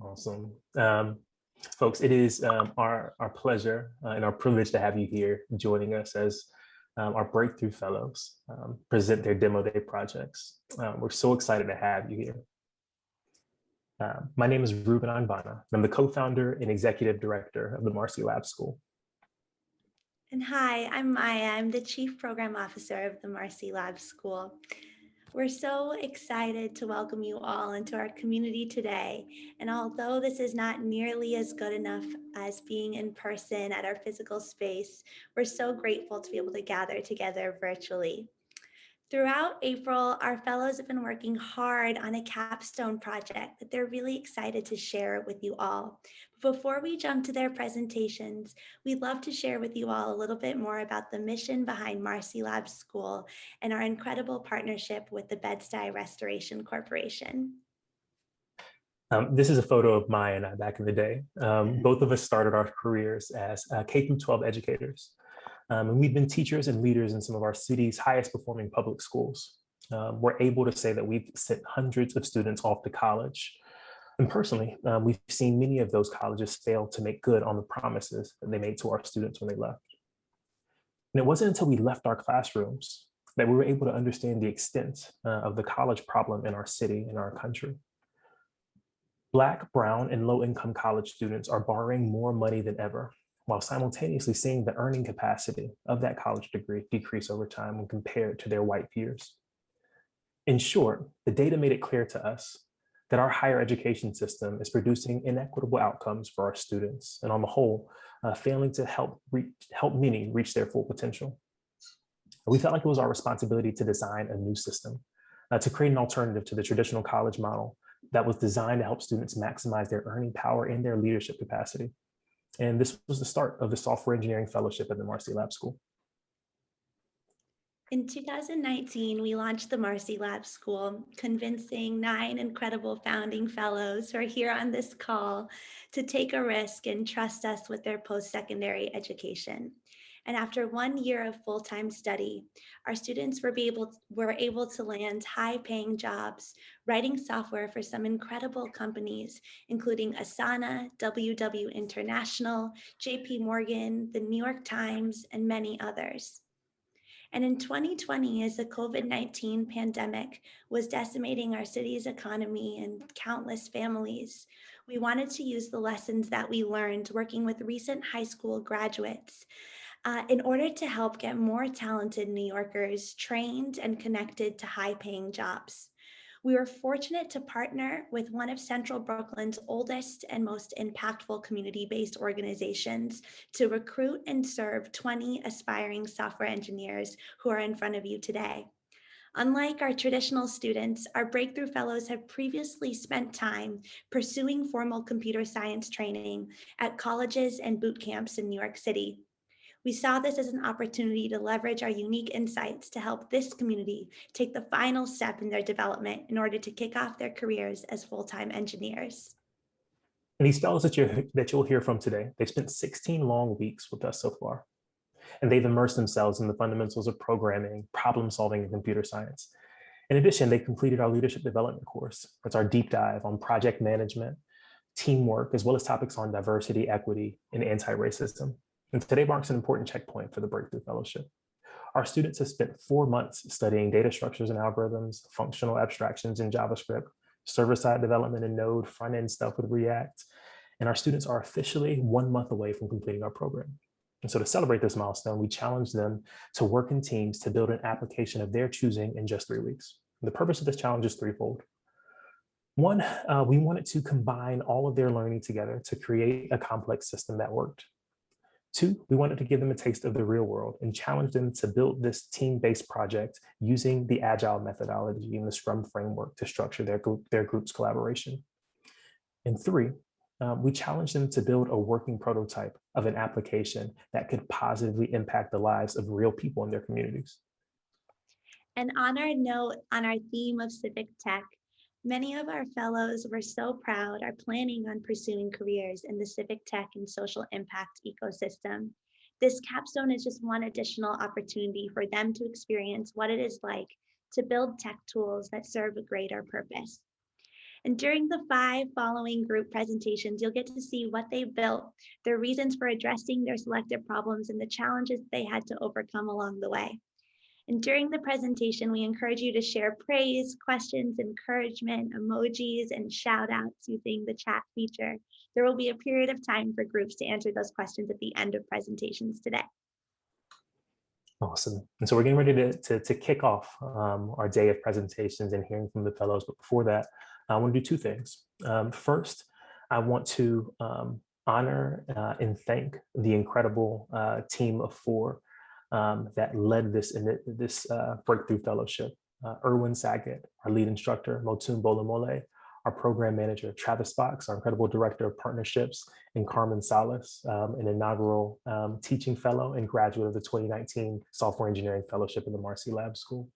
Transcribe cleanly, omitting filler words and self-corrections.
Awesome. Folks, it is our pleasure and our privilege to have you here joining us as our Breakthrough Fellows present their demo day projects. We're so excited to have you here. My name is Ruben Anbana. I'm the co-founder and executive director of the Marcy Lab School. And hi, I'm Maya. I'm the Chief Program Officer of the Marcy Lab School. We're so excited to welcome you all into our community today. And although this is not nearly as good enough as being in person at our physical space, we're so grateful to be able to gather together virtually. Throughout April, our fellows have been working hard on a capstone project that they're really excited to share with you all. Before we jump to their presentations, we'd love to share with you all a little bit more about the mission behind Marcy Lab School and our incredible partnership with the Bed-Stuy Restoration Corporation. This is a photo of Maya and I back in the day. Both of us started our careers as K-12 educators. And we've been teachers and leaders in some of our city's highest performing public schools. We're able to say that we've sent hundreds of students off to college. And personally, we've seen many of those colleges fail to make good on the promises that they made to our students when they left. And it wasn't until we left our classrooms that we were able to understand the extent of the college problem in our city and our country. Black, brown, and low-income college students are borrowing more money than ever, while simultaneously seeing the earning capacity of that college degree decrease over time when compared to their white peers. In short, the data made it clear to us that our higher education system is producing inequitable outcomes for our students, and on the whole, failing to help many reach their full potential. We felt like it was our responsibility to design a new system, to create an alternative to the traditional college model that was designed to help students maximize their earning power and their leadership capacity. And this was the start of the Software Engineering Fellowship at the Marcy Lab School. In 2019, we launched the Marcy Lab School, convincing 9 incredible founding fellows who are here on this call to take a risk and trust us with their post-secondary education. And after 1 year of full-time study, our students were able to land high-paying jobs, writing software for some incredible companies, including Asana, WW International, JP Morgan, the New York Times, and many others. And in 2020, as the COVID-19 pandemic was decimating our city's economy and countless families, we wanted to use the lessons that we learned working with recent high school graduates in order to help get more talented New Yorkers trained and connected to high-paying jobs. We were fortunate to partner with one of Central Brooklyn's oldest and most impactful community-based organizations to recruit and serve 20 aspiring software engineers who are in front of you today. Unlike our traditional students, our Breakthrough Fellows have previously spent time pursuing formal computer science training at colleges and boot camps in New York City. We saw this as an opportunity to leverage our unique insights to help this community take the final step in their development in order to kick off their careers as full-time engineers. And these fellows that you'll hear from today, they've spent 16 long weeks with us so far. And they've immersed themselves in the fundamentals of programming, problem solving, and computer science. In addition, they completed our leadership development course. It's our deep dive on project management, teamwork, as well as topics on diversity, equity, and anti-racism. And today marks an important checkpoint for the Breakthrough Fellowship. Our students have spent 4 months studying data structures and algorithms, functional abstractions in JavaScript, server-side development in Node, front-end stuff with React. And our students are officially 1 month away from completing our program. And so to celebrate this milestone, we challenged them to work in teams to build an application of their choosing in just 3 weeks. And the purpose of this challenge is threefold. One, we wanted to combine all of their learning together to create a complex system that worked. 2, we wanted to give them a taste of the real world and challenge them to build this team-based project using the Agile methodology and the Scrum framework to structure their group's collaboration. And 3, we challenged them to build a working prototype of an application that could positively impact the lives of real people in their communities. And on our note, on our theme of civic tech, many of our fellows we're so proud are planning on pursuing careers in the civic tech and social impact ecosystem. This capstone is just one additional opportunity for them to experience what it is like to build tech tools that serve a greater purpose. And during the 5 following group presentations, you'll get to see what they built, their reasons for addressing their selected problems, and the challenges they had to overcome along the way. And during the presentation, we encourage you to share praise, questions, encouragement, emojis, and shout outs using the chat feature. There will be a period of time for groups to answer those questions at the end of presentations today. Awesome. And so we're getting ready to kick off our day of presentations and hearing from the fellows. But before that, I want to do two things. First, I want to honor and thank the incredible team of 4 that led this breakthrough fellowship. Erwin Saget, our lead instructor, Motun Bolamole, our program manager, Travis Fox, our incredible director of partnerships, and Carmen Salas, an inaugural teaching fellow and graduate of the 2019 Software Engineering Fellowship in the Marcy Lab School.